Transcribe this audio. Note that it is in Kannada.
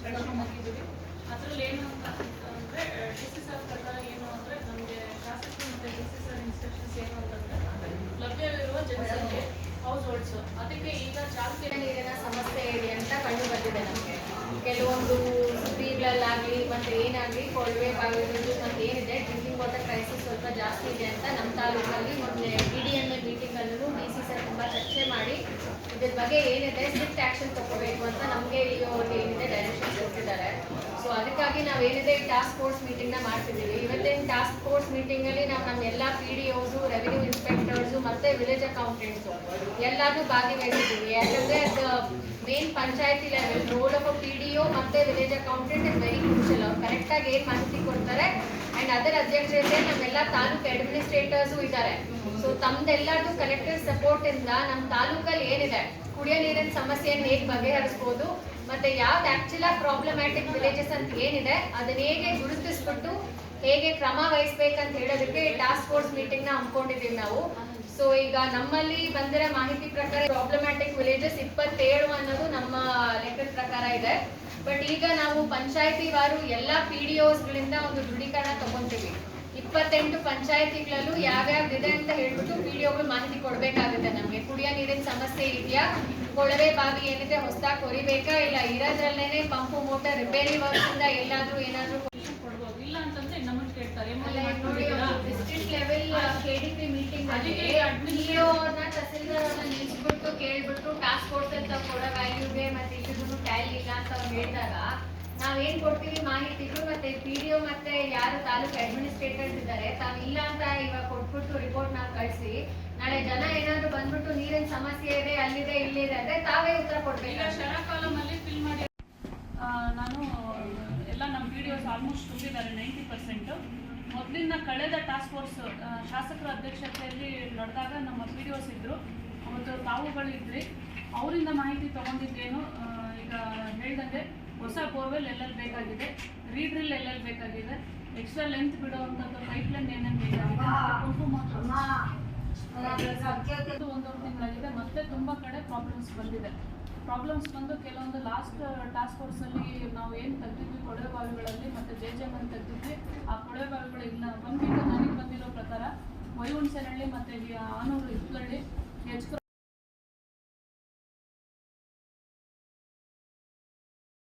ಕಳ್ಕೊಂಡು ಬಂದಿದ್ದೀವಿ. ಅದರಲ್ಲಿ ಏನು ಅಂತ ಅಂದರೆ ಡಿ.ಸಿ ಸರ್ ಪ್ರಕಾರ ಏನು ಅಂದರೆ ನಮಗೆ ಶಾಸಕರು ಮತ್ತು ಡಿ.ಸಿ ಸರ್ ಇನ್ಸ್ಟ್ರಕ್ಷನ್ಸ್ ಏನು ಅಂತಂದರೆ ಲಭ್ಯವಿರುವ ಜನಸಂಖ್ಯೆ ಹೌಸ್ ಹೋಲ್ಡ್ಸು ಅದಕ್ಕೆ ಈಗ ಜಾಸ್ತಿ ನೀರಿನ ಸಮಸ್ಯೆ ಇದೆ ಅಂತ ಕಂಡು ಬಂದಿದೆ ನಮಗೆ. ಕೆಲವೊಂದು ಸಿಟಿಗಳಲ್ಲಾಗಲಿ ಮತ್ತು ಏನಾಗಲಿ ಕೊಳವೆ ಬಾವಿಗಳು ಮತ್ತು ಏನಿದೆ ಡ್ರಿಂಕಿಂಗ್ ವಾಟರ್ ಕ್ರೈಸಿಸ್ ಸ್ವಲ್ಪ ಜಾಸ್ತಿ ಇದೆ ಅಂತ ನಮ್ಮ ತಾಲೂಕಲ್ಲಿ ಮೊದಲೇ PDMA ಮೀಟಿಂಗಲ್ಲೂ DC ಸರ್ ತುಂಬ ಚರ್ಚೆ ಮಾಡಿ ಇದ್ರ ಬಗ್ಗೆ ಏನಿದೆ ಸ್ಟ್ರಿಕ್ಟ್ ಆ್ಯಕ್ಷನ್ ತಗೋಬೇಕು ಅಂತ ನಮಗೆ ಅವ್ರಿಗೆ ಏನಿದೆ ಡೈರೆಕ್ಷನ್ಸ್ ಕೊಟ್ಟಿದ್ದಾರೆ. ಸೊ ಅದಕ್ಕಾಗಿ ನಾವೇನಿದೆ ಟಾಸ್ಕ್ ಫೋರ್ಸ್ ಮೀಟಿಂಗ್ನ ಮಾಡ್ತಿದ್ದೀವಿ. ಇವತ್ತಿನ ಟಾಸ್ಕ್ ಫೋರ್ಸ್ ಮೀಟಿಂಗಲ್ಲಿ ನಾವು ನಮ್ಮ ಎಲ್ಲ PDOs, ರೆವಿನ್ಯೂ ಇನ್ಸ್ಪೆಕ್ಟರ್ಸು ಮತ್ತು ವಿಲೇಜ್ ಅಕೌಂಟೆಂಟ್ಸು ಎಲ್ಲರೂ ಭಾಗವಹಿಸಿದ್ದೀವಿ. ಯಾಕಂದರೆ ಅದು ಮೇನ್ ಪಂಚಾಯತಿ ಲೆವೆಲ್ ರೋಲ್ ಆಫ್ PDO ಮತ್ತು village accountant is very crucial. ಅವ್ರು ಕರೆಕ್ಟಾಗಿ ಏನು ಮಾಹಿತಿ ಕೊಡ್ತಾರೆ ಆ್ಯಂಡ್ ಅದರ ಅಧ್ಯಕ್ಷತೆ ನಮ್ಮೆಲ್ಲ ತಾಲೂಕು ಅಡ್ಮಿನಿಸ್ಟ್ರೇಟರ್ಸು ಇದ್ದಾರೆ. ಸೊ ತಮ್ಮದೆಲ್ಲರೂ ಕಲೆಕ್ಟರ್ ಸಪೋರ್ಟಿಂದ ನಮ್ಮ ತಾಲೂಕಲ್ಲಿ ಏನಿದೆ ಕುಡಿಯೋ ನೀರಿನ ಸಮಸ್ಯೆಯನ್ನು ಹೇಗೆ ಬಗೆಹರಿಸ್ಬೋದು ಮತ್ತು ಯಾವ್ದು ಆ್ಯಕ್ಚುಲಾಗಿ ಪ್ರಾಬ್ಲಮ್ಯಾಟಿಕ್ ವಿಲೇಜಸ್ ಅಂತ ಏನಿದೆ ಅದನ್ನ ಹೇಗೆ ಗುರುತಿಸ್ಬಿಟ್ಟು ಹೇಗೆ ಕ್ರಮ ವಹಿಸ್ಬೇಕಂತ ಹೇಳೋದಕ್ಕೆ ಟಾಸ್ಕ್ ಫೋರ್ಸ್ ಮೀಟಿಂಗ್ನ ಹಮ್ಮಿಕೊಂಡಿದ್ದೀವಿ ನಾವು. ಸೊ ಈಗ ನಮ್ಮಲ್ಲಿ ಬಂದಿರೋ ಮಾಹಿತಿ ಪ್ರಕಾರ ಪ್ರಾಬ್ಲಮ್ಯಾಟಿಕ್ ವಿಲೇಜಸ್ 27 ಅನ್ನೋದು ನಮ್ಮ ಲೆಕ್ಕದ ಪ್ರಕಾರ ಇದೆ. ಬಟ್ ಈಗ ನಾವು ಪಂಚಾಯತಿ ವಾರು ಎಲ್ಲ PDOsಗಳಿಂದ ಒಂದು ದೃಢೀಕರಣ ತಗೊಂತೀವಿ. 28 ಪಂಚಾಯತಿಗಳಲ್ಲೂ ಯಾವ್ಯಾವ್ದಿದೆ ಅಂತ ಹೇಳ್ಬಿಟ್ಟು PDOಗಳು ಮಾಹಿತಿ ಕೊಡಬೇಕಾಗುತ್ತೆ. ನಮಗೆ ಕುಡಿಯೋ ನೀರಿನ ಸಮಸ್ಯೆ ಇದೆಯಾ, ಕೊಳವೆ ಬಾವಿ ಏನಿದೆ ಹೊಸದಾಗಿ ಕೊರಿಬೇಕಾ, ಇಲ್ಲ ಇರೋದ್ರಲ್ಲೇನೆ ಪಂಪು ಮೋಟರ್ ರಿಪೇರಿ ವರ್ಕ್ಸಿಂದ ಎಲ್ಲಾದರೂ ಏನಾದರೂ ಕೊಡ್ಬೋದು. ಇಲ್ಲ ಅಂತಂದರೆ ನಮಗೆ ಕೇಳ್ತಾರೆ district level KDP meeting tahsildar ನಿಲ್ಸ್ಬಿಟ್ಟು ಕೇಳ್ಬಿಟ್ಟು ಟಾಸ್ಕ್ ಫೋರ್ಸ್ ಅಂತ ಕೊಡೋ ವ್ಯಾಲ್ಯೂಗೆ ಮತ್ತೆ ಇದನ್ನು ಟ್ಯಾಲಿ ಇಲ್ಲ ಅಂತ ಅವ್ರು ಹೇಳಿದಾಗ ನಾವೇನ್ ಕೊಡ್ತೀವಿ ಮಾಹಿತಿಗಳು ಮತ್ತೆ PDO ಮತ್ತೆ ಯಾರು ತಾಲೂಕು ಅಡ್ಮಿನಿಸ್ಟ್ರೇಟರ್ಸ್ ಇದ್ದಾರೆ ತಾವು ಇಲ್ಲ ಅಂತ ಇವಾಗ ಕೊಟ್ಬಿಟ್ಟು ರಿಪೋರ್ಟ್ ನಾವು ಕಳಿಸಿ ನಾಳೆ ಜನ ಏನಾದ್ರು ಬಂದ್ಬಿಟ್ಟು ನೀರಿನ ಸಮಸ್ಯೆ ಇದೆ ಅಲ್ಲಿದೆ ಇಲ್ಲಿದೆ ಅಂದ್ರೆ ತಾವೇ ಉತ್ತರ ಕೊಡ್ಬೇಕು. ಶರ ಕಾಲಮಲ್ಲಿ ಫಿಲ್ ಮಾಡಿ ನಾನು ಎಲ್ಲ ನಮ್ಮ PDOs ಆಲ್ಮೋಸ್ಟ್ ತುಂಬಿದ್ದಾರೆ 90%. ಮೊದಲಿನ ಕಳೆದ ಟಾಸ್ಕ್ ಫೋರ್ಸ್ ಶಾಸಕರ ಅಧ್ಯಕ್ಷತೆಯಲ್ಲಿ ನಡೆದಾಗ ನಮ್ಮ PDOs ಇದ್ದರು. ಅವತ್ತು ತಾವುಗಳಿದ್ರಿ. ಅವರಿಂದ ಮಾಹಿತಿ ತೊಗೊಂಡಿದ್ದೇನು ಈಗ ಹೇಳಿದಂಗೆ ಹೊಸ ಬೋರ್ವೆಲ್ ಎಲ್ಲೆಲ್ಲಿ ಬೇಕಾಗಿದೆ, ರೀಡ್ರಿಲ್ ಎಲ್ಲೆಲ್ಲಿ ಬೇಕಾಗಿದೆ, ಎಕ್ಸ್ಟ್ರಾ ಲೆಂತ್ ಬಿಡುವಂಥದ್ದು ಪೈಪ್ ಲೈನ್ ಏನೇನು ಬೇಕಾಗಿದೆ, ಒಂದೊಂದು ತಿಂಗಳಾಗಿದೆ. ಮತ್ತೆ ತುಂಬ ಕಡೆ ಪ್ರಾಬ್ಲಮ್ಸ್ ಬಂದಿದೆ. ಪ್ರಾಬ್ಲಮ್ಸ್ ಬಂದು ಕೆಲವೊಂದು ಲಾಸ್ಟ್ ಟಾಸ್ಕ್ ಫೋರ್ಸಲ್ಲಿ ನಾವು ಏನು ತೆಗ್ದಿದ್ವಿ ಕೊಳವೆ ಬಾವಿಗಳಲ್ಲಿ ಮತ್ತು JJM ತೆಗ್ದಿದ್ವಿ. ಆ ಕೊಳವೆ ಬಾವಿಗಳು ಇಲ್ಲ. ಒಂದು ನನಗೆ ಬಂದಿರೋ ಪ್ರಕಾರ ವೈಹುಣಸೆನಹಳ್ಳಿ ಮತ್ತು ಆನೂರು ಇತ್ಲಳ್ಳಿ